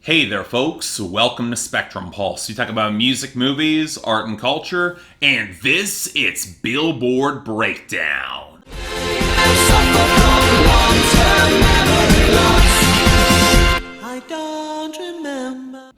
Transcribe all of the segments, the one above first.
Hey there folks, welcome to Spectrum Pulse. We talk about music, movies, art and culture, and it's Billboard Breakdown. I don't remember.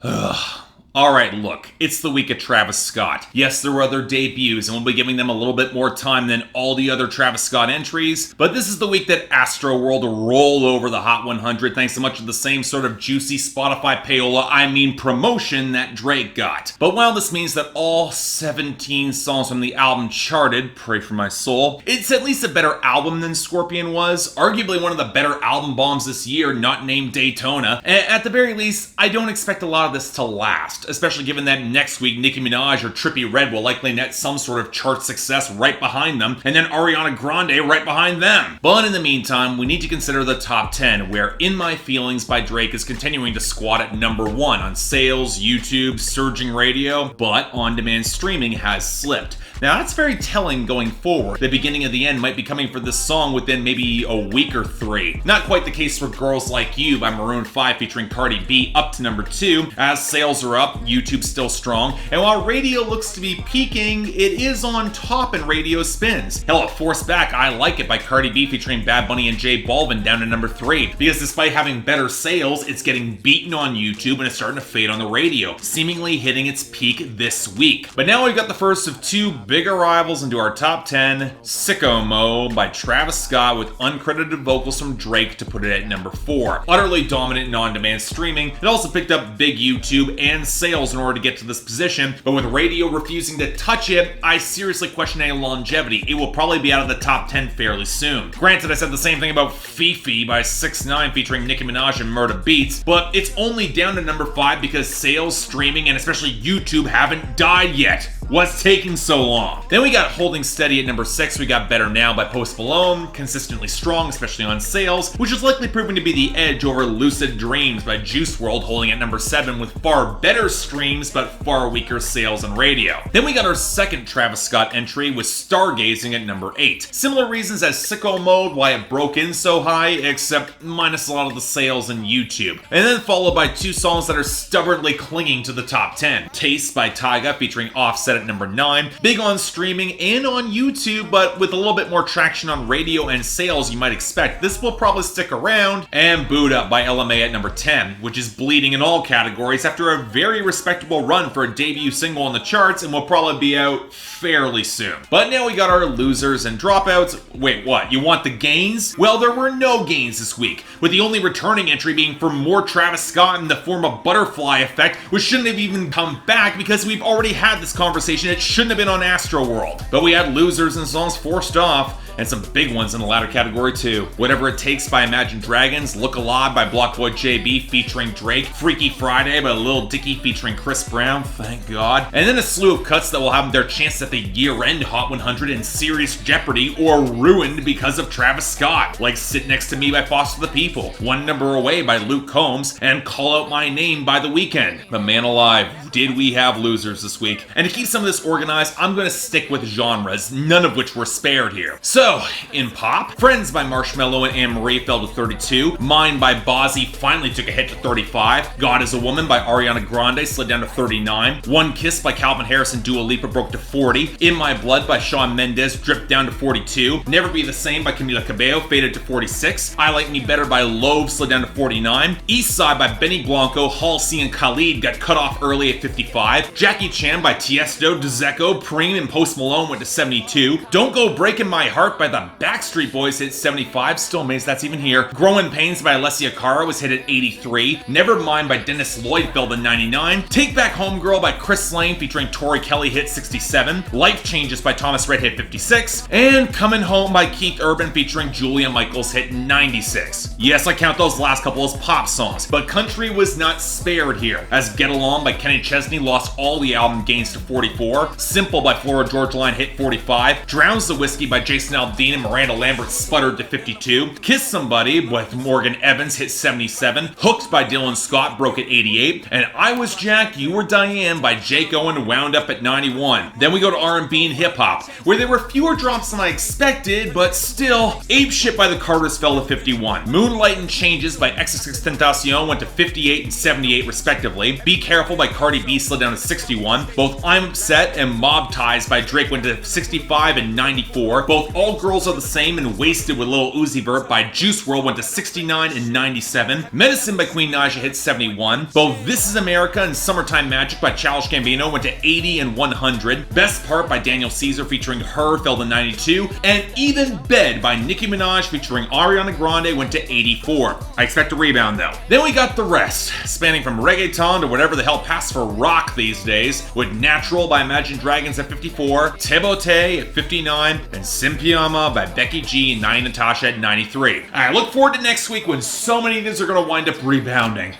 Alright, look, it's the week of Travis Scott. Yes, there were other debuts, and we'll be giving them a little bit more time than all the other Travis Scott entries, but this is the week that Astroworld rolled over the Hot 100 thanks to much of the same sort of juicy Spotify payola, promotion that Drake got. But while this means that all 17 songs from the album charted, pray for my soul, it's at least a better album than Scorpion was, arguably one of the better album bombs this year, not named Daytona. At the very least, I don't expect a lot of this to last, especially given that next week Nicki Minaj or Trippie Redd will likely net some sort of chart success right behind them, and then Ariana Grande right behind them. But in the meantime, we need to consider the top 10, where In My Feelings by Drake is continuing to squat at number 1 on sales, YouTube, surging radio, but on-demand streaming has slipped. Now that's very telling going forward. The beginning of the end might be coming for this song within maybe a week or 3. Not quite the case for Girls Like You by Maroon 5 featuring Cardi B up to number 2, as sales are up, YouTube's still strong, and while radio looks to be peaking, it is on top in radio spins. Hell, at Force Back, I Like It by Cardi B featuring Bad Bunny and J Balvin down to number 3, because despite having better sales, it's getting beaten on YouTube and it's starting to fade on the radio, seemingly hitting its peak this week. But now we've got the first of 2 big arrivals into our top 10, Sicko Mode by Travis Scott with uncredited vocals from Drake to put it at number 4. Utterly dominant in on-demand streaming, it also picked up big YouTube and sales in order to get to this position, but with radio refusing to touch it, I seriously question any longevity. It will probably be out of the top 10 fairly soon. Granted, I said the same thing about Fifi by 6ix9ine featuring Nicki Minaj and Murda Beats, but it's only down to number 5 because sales, streaming, and especially YouTube haven't died yet. What's taking so long? Then we got Holding Steady at number 6. We got Better Now by Post Malone, consistently strong, especially on sales, which is likely proving to be the edge over Lucid Dreams by Juice WRLD, holding at number 7 with far better streams but far weaker sales on radio. Then we got our second Travis Scott entry with Stargazing at number 8. Similar reasons as Sicko Mode, why it broke in so high, except minus a lot of the sales on YouTube. And then followed by 2 songs that are stubbornly clinging to the top 10. Taste by Tyga featuring Offset at number 9, big on streaming and on YouTube, but with a little bit more traction on radio and sales you might expect, this will probably stick around. And Buddha by Ella Mai at number 10, which is bleeding in all categories after a very respectable run for a debut single on the charts and will probably be out fairly soon. But now we got our losers and dropouts. Wait, what? You want the gains? Well, there were no gains this week, with the only returning entry being for more Travis Scott in the form of Butterfly Effect, which shouldn't have even come back because we've already had this conversation. It shouldn't have been on Astroworld. But we had losers and songs forced off, and some big ones in the latter category too. Whatever It Takes by Imagine Dragons, Look Alive by Blockboy JB featuring Drake, Freaky Friday by Lil Dicky featuring Chris Brown, thank God. And then a slew of cuts that will have their chance at the year-end Hot 100 in serious jeopardy or ruined because of Travis Scott, like Sit Next to Me by Foster the People, One Number Away by Luke Combs, and Call Out My Name by The Weeknd. But man alive, did we have losers this week. And to keep some of this organized, I'm going to stick with genres, none of which were spared here. So, in pop, Friends by Marshmello and Anne-Marie fell to 32, Mine by Bazzi finally took a hit to 35, God Is a Woman by Ariana Grande slid down to 39, One Kiss by Calvin Harris and Dua Lipa broke to 40, In My Blood by Shawn Mendes dripped down to 42, Never Be the Same by Camila Cabello faded to 46, I Like Me Better by Loave slid down to 49, East Side by Benny Blanco, Halsey, and Khalid got cut off early at 55, Jackie Chan by Tiesto, Dzeko, Preem, and Post Malone went to 72, Don't Go Breaking My Heart by the Backstreet Boys hit 75, still amazed that's even here, Growing Pains by Alessia Cara was hit at 83, Nevermind by Dennis Lloyd fell to 99, Take Back Home Girl by Chris Lane featuring Tori Kelly hit 67, Life Changes by Thomas Rhett hit 56, and Coming Home by Keith Urban featuring Julia Michaels hit 96. Yes, I count those last couple as pop songs, but country was not spared here, as Get Along by Kenny Chesney lost all the album gains to 44, Simple by Flora Georgia Line hit 45, Drowns the Whiskey by Jason Aldean and Miranda Lambert sputtered to 52. Kiss Somebody with Morgan Evans hit 77. Hooked by Dylan Scott broke at 88. And I Was Jack, You Were Diane by Jake Owen wound up at 91. Then we go to R&B and hip hop, where there were fewer drops than I expected, but still, Ape Shit by the Carters fell to 51. Moonlight and Changes by XXXTentacion went to 58 and 78 respectively. Be Careful by Cardi B slid down to 61. Both I'm Upset and Mob Ties by Drake went to 65 and 94. Both All Girls Are the Same and Wasted with Lil Uzi Vert by Juice WRLD went to 69 and 97. Medicine by Queen Naija hit 71. Both This Is America and Summertime Magic by Childish Gambino went to 80 and 100. Best Part by Daniel Caesar featuring H.E.R fell to 92. And Even Bed by Nicki Minaj featuring Ariana Grande went to 84. I expect a rebound though. Then we got the rest, spanning from reggaeton to whatever the hell passed for rock these days, with Natural by Imagine Dragons at 54, Tebote at 59, and Simpiama by Becky G and Nai Natasha at 93. I look forward to next week when so many of these are going to wind up rebounding.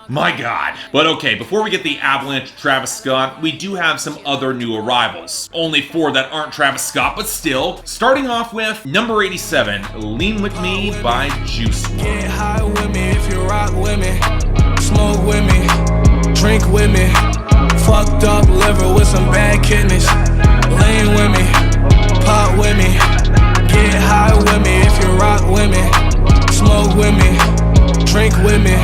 My God. But okay, before we get the avalanche of Travis Scott, we do have some other new arrivals. Only 4 that aren't Travis Scott, but still. Starting off with number 87, Lean With Me by Juice WRLD. Get high with me if you rock with me. Smoke with me. Drink with me. Fucked up liver with some bad kidneys. Lean with me. Pop with me. Get high with me if you rock with me. Smoke with me. Drink with me.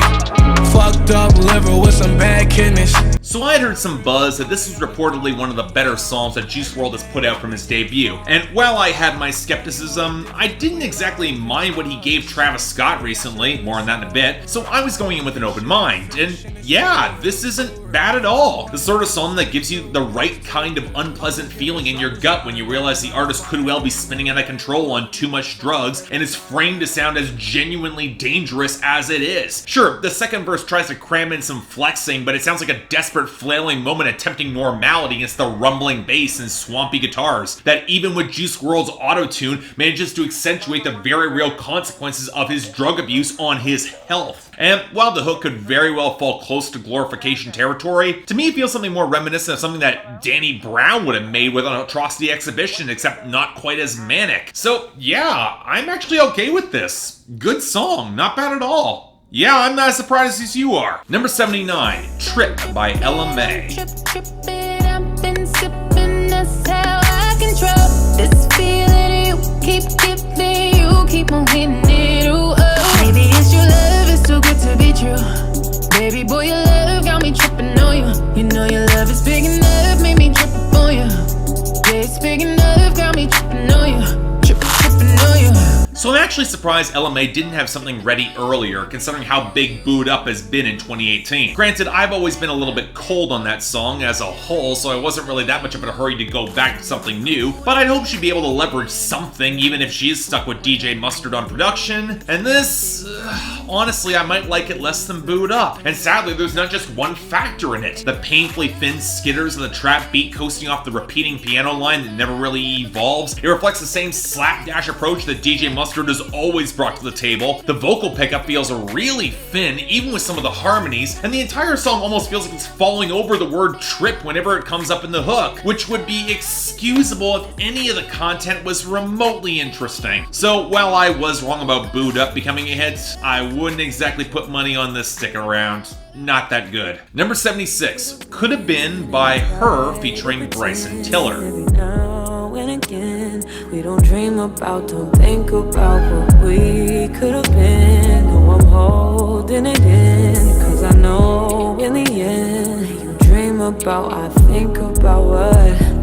Fucked up liver with some bad kidneys. So I had heard some buzz that this was reportedly one of the better songs that Juice WRLD has put out from his debut. And while I had my skepticism, I didn't exactly mind what he gave Travis Scott recently, more on that in a bit, so I was going in with an open mind. And yeah, this isn't bad at all. The sort of song that gives you the right kind of unpleasant feeling in your gut when you realize the artist could well be spinning out of control on too much drugs and is framed to sound as genuinely dangerous as it is. Sure, the second verse tries to cram in some flexing, but it sounds like a desperate flailing moment attempting normality against the rumbling bass and swampy guitars that even with Juice WRLD's auto-tune manages to accentuate the very real consequences of his drug abuse on his health. And while the hook could very well fall close to glorification territory, to me it feels something more reminiscent of something that Danny Brown would have made with an Atrocity Exhibition, except not quite as manic. So yeah, I'm actually okay with this. Good song, not bad at all. Yeah, I'm not as surprised as you are. Number 79, Trip by Ella Mai. Trippin', I've been sippin', that's how I control this feeling you keep giving, you keep on hitting it, ooh, oh. Maybe it's your love, it's too good to be true. Baby boy, your love got me trippin' on you. You know your love is big enough, made me trip up on you. Yeah, it's big enough, got me trippin' on you. Trippin' on you. So I'm actually surprised Ella Mai didn't have something ready earlier, considering how big Boo'd Up has been in 2018. Granted, I've always been a little bit cold on that song as a whole, so I wasn't really that much of in a hurry to go back to something new, but I'd hope she'd be able to leverage something, even if she is stuck with DJ Mustard on production. And this, honestly, I might like it less than Boo'd Up. And sadly, there's not just one factor in it. The painfully thin skitters and the trap beat coasting off the repeating piano line that never really evolves. It reflects the same slapdash approach that DJ Mustard has always brought to the table. The vocal pickup feels really thin, even with some of the harmonies, and the entire song almost feels like it's falling over the word trip whenever it comes up in the hook, which would be excusable if any of the content was remotely interesting. So while I was wrong about Boo'd Up becoming a hit, I wouldn't exactly put money on this stick around. Not that good. Number 76, Could Have Been by H.E.R featuring Bryson Tiller. Again, we don't dream about, don't think about what we could have been. No, I'm holding it in, cause I know in the end, you dream about, I think about what.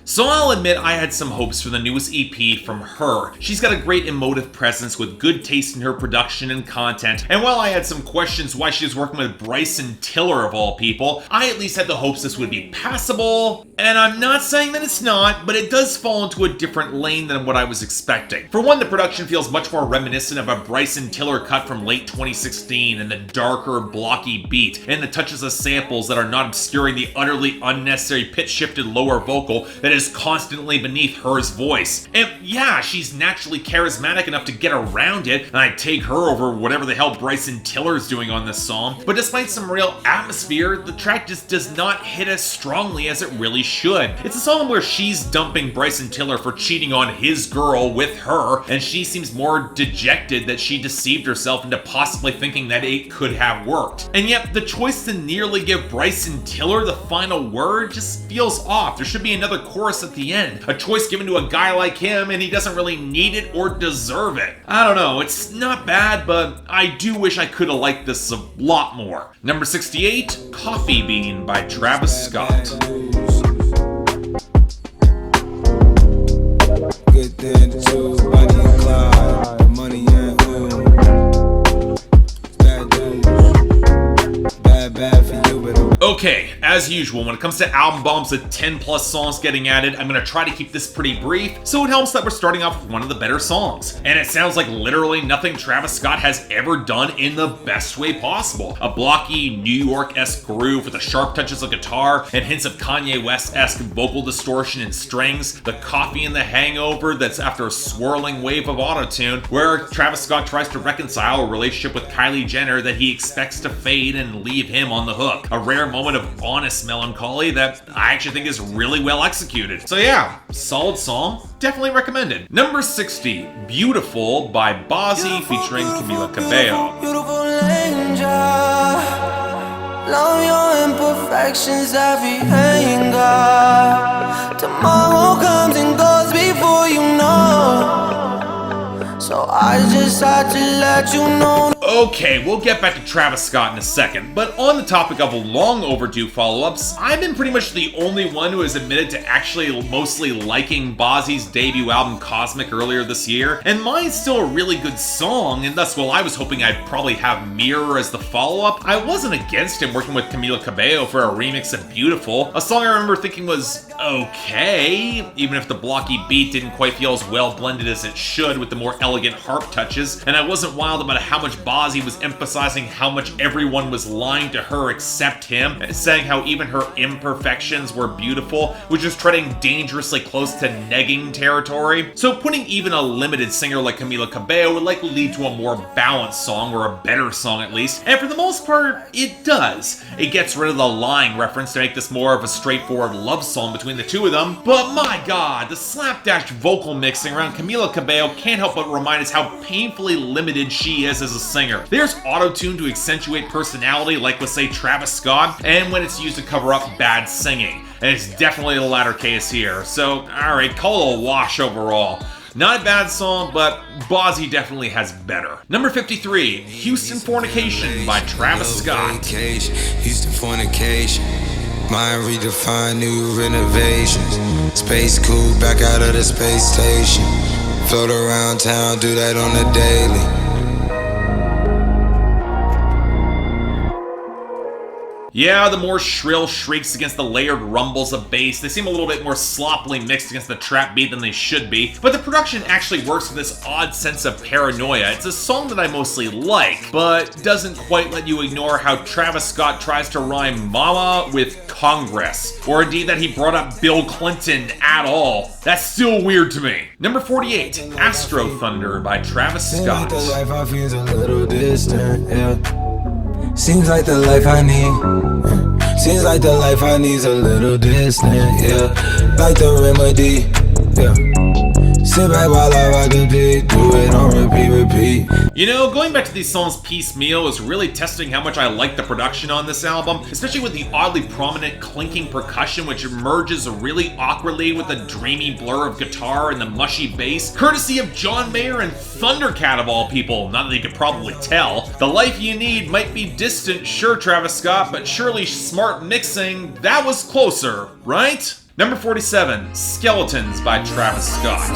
So I'll admit I had some hopes for the newest EP from H.E.R. She's got a great emotive presence with good taste in her production and content, and while I had some questions why she was working with Bryson Tiller of all people, I at least had the hopes this would be passable, and I'm not saying that it's not, but it does fall into a different lane than what I was expecting. For one, the production feels much more reminiscent of a Bryson Tiller cut from late 2016 and the darker, blocky beat, and the touches of samples that are not obscuring the utterly unnecessary pitch-shifted lower vocal that is is constantly beneath H.E.R's voice. And yeah, she's naturally charismatic enough to get around it, and I'd take her over whatever the hell Bryson Tiller's doing on this song, but despite some real atmosphere, the track just does not hit as strongly as it really should. It's a song where she's dumping Bryson Tiller for cheating on his girl with her, and she seems more dejected that she deceived herself into possibly thinking that it could have worked. And yet, the choice to nearly give Bryson Tiller the final word just feels off. There should be another chorus at the end. A choice given to a guy like him, and he doesn't really need it or deserve it. I don't know, it's not bad, but I do wish I could have liked this a lot more. Number 68, Coffee Bean by Travis Scott. Good thing to choose, Bonnie and Clyde, money and bad news, bad for you, but Okay, as usual, when it comes to album bombs with 10 plus songs getting added, I'm gonna try to keep this pretty brief, so it helps that we're starting off with one of the better songs. And it sounds like literally nothing Travis Scott has ever done in the best way possible. A blocky, New York-esque groove with the sharp touches of guitar and hints of Kanye West-esque vocal distortion and strings, the coffee and the hangover that's after a swirling wave of autotune, where Travis Scott tries to reconcile a relationship with Kylie Jenner that he expects to fade and leave him on the hook. A rare moment of honest melancholy that I actually think is really well executed. So yeah, solid song, definitely recommended. Number 60, Beautiful by Bazzi featuring Camila Cabello. Beautiful angel, love your imperfections, every anger. Tomorrow comes and goes before you know, so I just had to let you know. Okay, we'll get back to Travis Scott in a second, but on the topic of long overdue follow-ups, I've been pretty much the only one who has admitted to actually mostly liking Bazzi's debut album Cosmic earlier this year, and mine's still a really good song, and thus while I was hoping I'd probably have Mirror as the follow-up, I wasn't against him working with Camila Cabello for a remix of Beautiful, a song I remember thinking was okay, even if the blocky beat didn't quite feel as well blended as it should with the more elegant harp touches, and I wasn't wild about how much Bazzi was emphasizing how much everyone was lying to her except him, saying how even her imperfections were beautiful, which is treading dangerously close to negging territory. So putting even a limited singer like Camila Cabello would likely lead to a more balanced song, or a better song at least, and for the most part, it does. It gets rid of the lying reference to make this more of a straightforward love song between the two of them, but my god, the slapdash vocal mixing around Camila Cabello can't help but remind us how painfully limited she is as a singer. There's auto-tune to accentuate personality like with say Travis Scott, and when it's used to cover up bad singing, and it's definitely the latter case here, so alright, call it a wash overall. Not a bad song, but Bazzi definitely has better. Number 53, Houston Fornication by Travis Scott. Houston Fornication, mind redefined, new renovations. Space cool, back out of the space station. Float around town, do that on the daily. Yeah, the more shrill shrieks against the layered rumbles of bass, they seem a little bit more sloppily mixed against the trap beat than they should be, but the production actually works with this odd sense of paranoia. It's a song that I mostly like, but doesn't quite let you ignore how Travis Scott tries to rhyme mama with Congress, or indeed that he brought up Bill Clinton at all. That's still weird to me. Number 48, Astrothunder by Travis Scott. The life I feel's a little distant, yeah. Seems like the life I need. Seems like the life I need's a little distant, yeah. Like the remedy, yeah. Sit back while I rock the beat, do it on repeat. You know, going back to these songs piecemeal is really testing how much I like the production on this album, especially with the oddly prominent clinking percussion which emerges really awkwardly with a dreamy blur of guitar and the mushy bass, courtesy of John Mayer and Thundercat of all people, not that you could probably tell. The life you need might be distant, sure Travis Scott, but surely smart mixing, that was closer, right? Number 47, Skeletons by Travis Scott.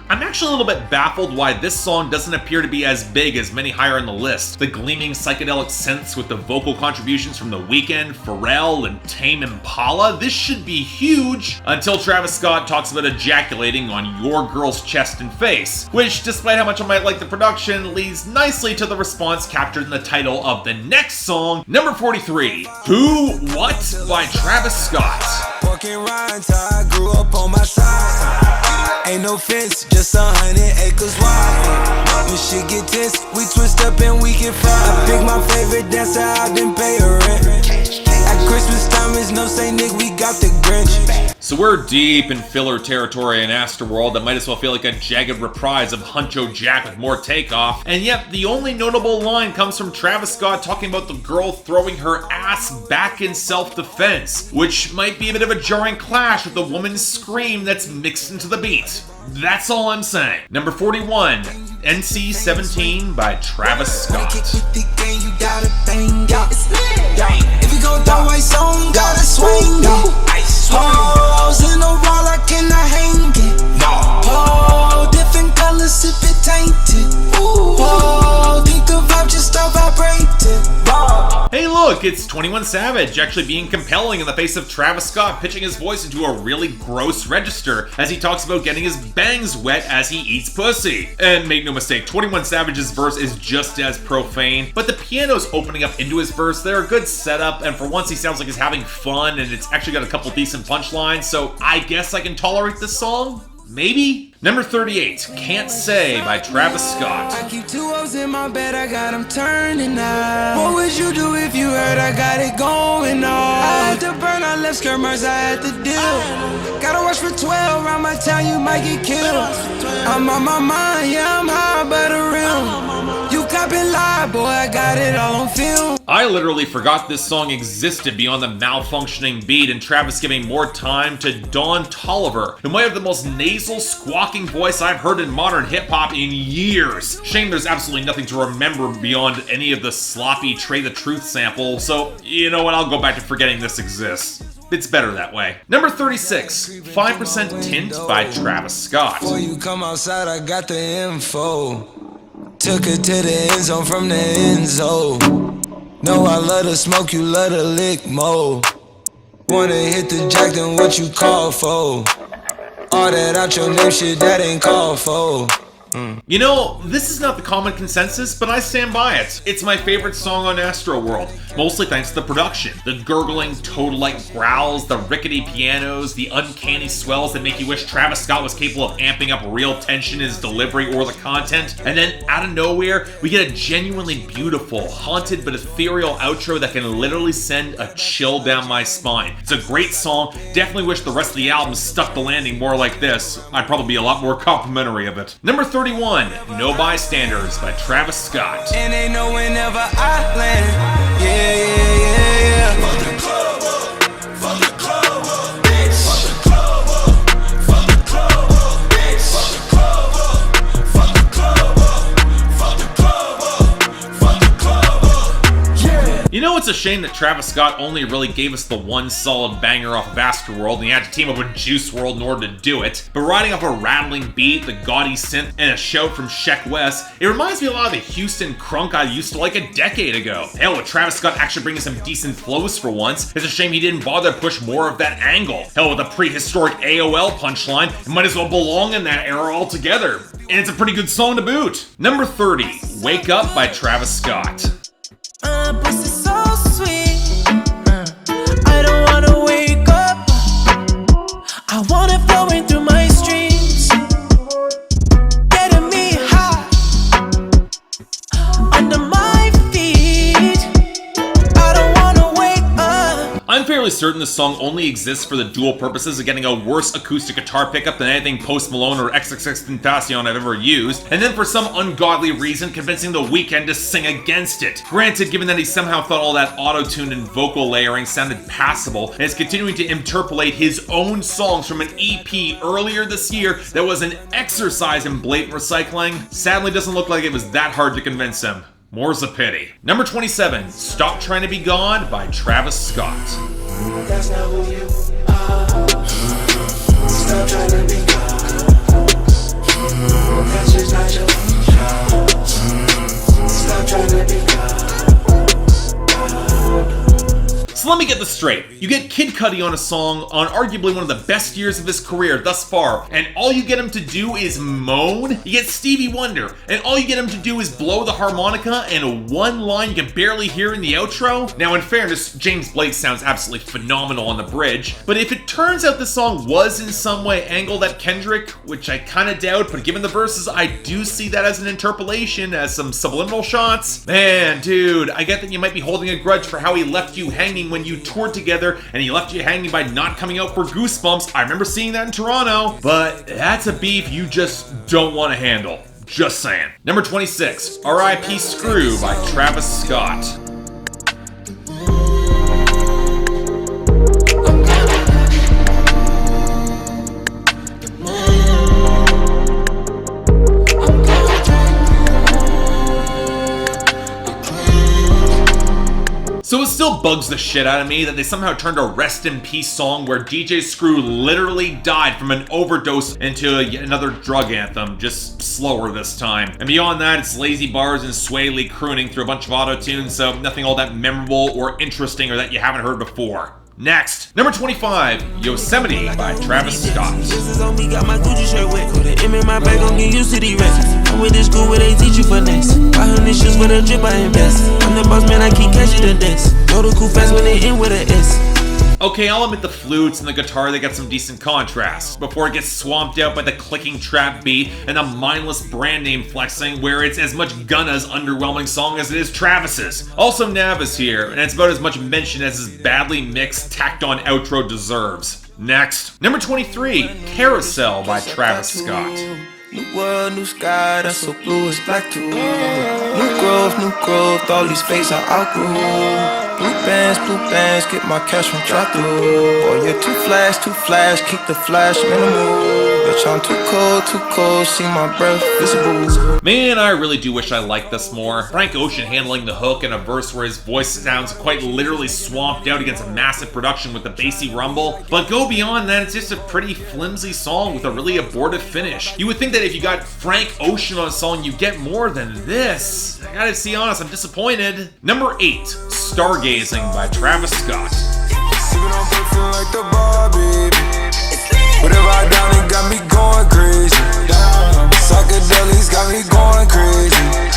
I'm actually a little bit baffled why this song doesn't appear to be as big as many higher on the list. The gleaming psychedelic synths with the vocal contributions from The Weeknd, Pharrell, and Tame Impala, this should be huge, until Travis Scott talks about ejaculating on your girl's chest and face, which, despite how much I might like the production, leads nicely to the response captured in the title of the next song, number 43, Who What by Travis Scott. Walking around till I grew up on my side. Ain't no fence, just 100 acres wide. When shit get tense, we twist up and we get fried. I pick my favorite dancer, I didn't pay her rent. At Christmas time, it's no say Nick, we got the Grinch. So we're deep in filler territory in Astroworld that might as well feel like a jagged reprise of Huncho Jack with more takeoff, and yet the only notable line comes from Travis Scott talking about the girl throwing her ass back in self-defense, which might be a bit of a jarring clash with the woman's scream that's mixed into the beat. That's all I'm saying. Number 41, NC-17 by Travis Scott. If you gon' throw ice on, gotta swing it. Hoes in a wall, I cannot hang it. Oh, different colors, sip it tainted. Oh, think the vibe just start vibrating. Hey look, it's 21 Savage actually being compelling in the face of Travis Scott pitching his voice into a really gross register as he talks about getting his bangs wet as he eats pussy. And make no mistake, 21 Savage's verse is just as profane, but the piano's opening up into his verse. They're a good setup, and for once he sounds like he's having fun, and it's actually got a couple decent punchlines, so I guess I can tolerate this song? Maybe? Number 38, Can't Say by Travis Scott. I keep 2 O's in my bed, I got them turning out. What would you do if you heard I got it going on? I had to burn, I left skirmers, I had to deal. Gotta watch for 12, around my town you might get killed. I'm on my mind, yeah, I'm high by the rim. You copy lie, boy, I got it all on film. I literally forgot this song existed beyond the malfunctioning beat and Travis giving more time to Don Tolliver, who might have the most nasal, squawking voice I've heard in modern hip-hop in years. Shame there's absolutely nothing to remember beyond any of the sloppy Trey the Truth sample, so you know what, I'll go back to forgetting this exists. It's better that way. Number 36, 5% Tint by Travis Scott. Before you come outside, I got the info. Took her to the end zone from the end zone. No, I love to smoke, you love to lick more. Wanna hit the jack, then what you call for? All that out your name shit, that ain't called for. You know, this is not the common consensus, but I stand by it. It's my favorite song on Astroworld, mostly thanks to the production. The gurgling, toad-like growls, the rickety pianos, the uncanny swells that make you wish Travis Scott was capable of amping up real tension in his delivery or the content. And then, out of nowhere, we get a genuinely beautiful, haunted but ethereal outro that can literally send a chill down my spine. It's a great song. Definitely wish the rest of the album stuck the landing more like this. I'd probably be a lot more complimentary of it. Number 31, No Bystanders by Travis Scott. And they know whenever I land. Yeah, yeah, yeah, yeah. Fuck the club up. Fuck the club up. Bitch. Fuck the club up. Fuck the club up. Bitch. Fuck the club up. Fuck the club up. Fuck the club up. Fuck the club up. Yeah. You know, it's a shame that Travis Scott only really gave us the one solid banger off of Astroworld, and he had to team up with Juice WRLD in order to do it. But riding off a rattling beat, the gaudy synth, and a shout from Sheck West, it reminds me a lot of the Houston crunk I used to like a decade ago. Hell, with Travis Scott actually bringing some decent flows for once, it's a shame he didn't bother to push more of that angle. Hell, with a prehistoric AOL punchline, it might as well belong in that era altogether. And it's a pretty good song to boot. Number 30, Wake Up by Travis Scott. Pussy so sweet. I don't wanna wake up. I want it flowing through my streams, getting me high under my feet. I don't wanna wake up. I'm fairly certain this song only exists for the dual purposes of getting a worse acoustic guitar pickup than anything Post Malone or XXXTentacion I've ever used, and then for some ungodly reason convincing The Weeknd to sing against it. Granted, given that he somehow thought all that auto-tune and vocal layering sounded passable, and is continuing to interpolate his own songs from an EP earlier this year that was an exercise in blatant recycling, sadly doesn't look like it was that hard to convince him. More's a pity. Number 27, Stop Trying to Be Gone by Travis Scott. That's not who you are. Stop trying to be gone. me get this straight. You get Kid Cudi on a song on arguably one of the best years of his career thus far, and all you get him to do is moan? You get Stevie Wonder, and all you get him to do is blow the harmonica and one line you can barely hear in the outro? Now, in fairness, James Blake sounds absolutely phenomenal on the bridge, but if it turns out the song was in some way angled at Kendrick, which I kinda doubt, but given the verses, I do see that as an interpolation, as some subliminal shots. Man, dude, I get that you might be holding a grudge for how he left you hanging when you toured together, and he left you hanging by not coming out for Goosebumps. I remember seeing that in Toronto, but that's a beef you just don't want to handle. Just saying. Number 26, R.I.P. Screw by Travis Scott. So it still bugs the shit out of me that they somehow turned a Rest in Peace song where DJ Screw literally died from an overdose into yet another drug anthem, just slower this time. And beyond that, it's lazy bars and Sway Lee crooning through a bunch of auto-tune, so nothing all that memorable or interesting or that you haven't heard before. Next, number 25, Yosemite by Travis Scott. Sisters on me, got my Gucci shirt wet. Put an M in my bag, gon' get used to the rest. I'm with this school where they teach you finesse. 500 shoes for the drip, I invest. I'm the boss man, I keep catching the desk. Know the cool fast when they in with an S. Okay, I'll admit the flutes and the guitar, they got some decent contrast, before it gets swamped out by the clicking trap beat and the mindless brand name flexing where it's as much Gunna's underwhelming song as it is Travis's. Also, Nav is here, and it's about as much mention as his badly mixed, tacked on outro deserves. Next, number 23, Carousel by Travis Scott. New world, new sky, that's so blue, it's black too. New growth, all these fakes I outgrew. Blue bands, get my cash from drop through. Boy, you're too flash, keep the flash minimal. Bitch, I'm too cold, see my breath visible. Man, I really do wish I liked this more. Frank Ocean handling the hook in a verse where his voice sounds quite literally swamped out against a massive production with the bassy rumble. But go beyond that, it's just a pretty flimsy song with a really abortive finish. You would think that if you got Frank Ocean on a song, you get more than this. I gotta be honest, I'm disappointed. Number 8, Stargazing by Travis Scott. Sipping on perfume like the Barbie. Whatever I done, it got me going crazy. Psychedelics got me going crazy.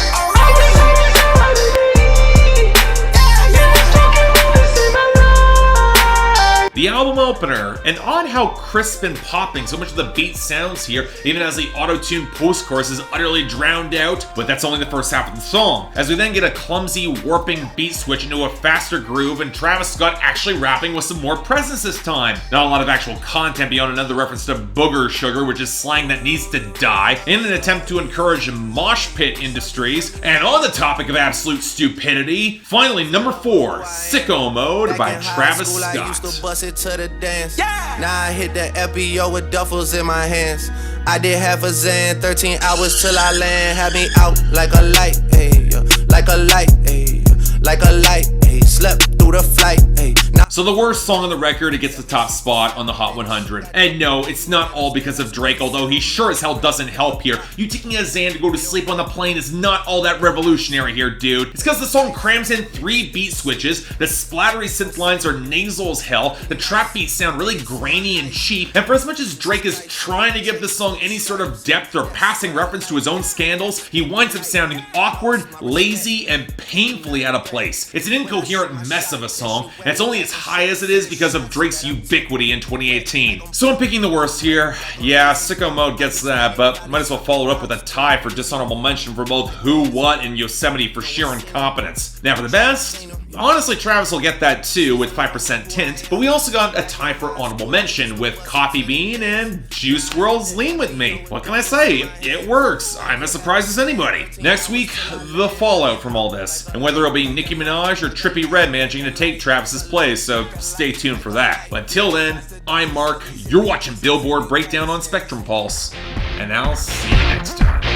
The album opener, and odd how crisp and popping so much of the beat sounds here, even as the auto-tune post-chorus is utterly drowned out, but that's only the first half of the song. As we then get a clumsy, warping beat switch into a faster groove, and Travis Scott actually rapping with some more presence this time. Not a lot of actual content beyond another reference to booger sugar, which is slang that needs to die, in an attempt to encourage mosh pit industries. And on the topic of absolute stupidity, finally number 4, Sicko Mode by Travis Scott. To the dance. Now I hit the FBO with duffels in my hands. I did half a Zan, 13 hours till I land. Had me out like a light, ayy, like a light, ayy, like a light, ayy. Slept through the flight, ayy. So the worst song on the record, it gets the top spot on the Hot 100. And no, it's not all because of Drake, although he sure as hell doesn't help here. You taking a Xan to go to sleep on the plane is not all that revolutionary here, dude. It's because the song crams in 3 beat switches, the splattery synth lines are nasal as hell, the trap beats sound really grainy and cheap, and for as much as Drake is trying to give the song any sort of depth or passing reference to his own scandals, he winds up sounding awkward, lazy, and painfully out of place. It's an incoherent mess of a song, and it's only as high as it is because of Drake's ubiquity in 2018. So I'm picking the worst here. Yeah, Sicko Mode gets that, but might as well follow it up with a tie for dishonorable mention for both Who, What, and Yosemite for sheer incompetence. Now for the best, honestly Travis will get that too with 5% Tint, but we also got a tie for honorable mention with Coffee Bean and Juice WRLD's Lean With Me. What can I say? It works. I'm as surprised as anybody. Next week, the fallout from all this, and whether it'll be Nicki Minaj or Trippie Redd managing to take Travis's place, so stay tuned for that. But until then, I'm Mark, you're watching Billboard Breakdown on Spectrum Pulse, and I'll see you next time.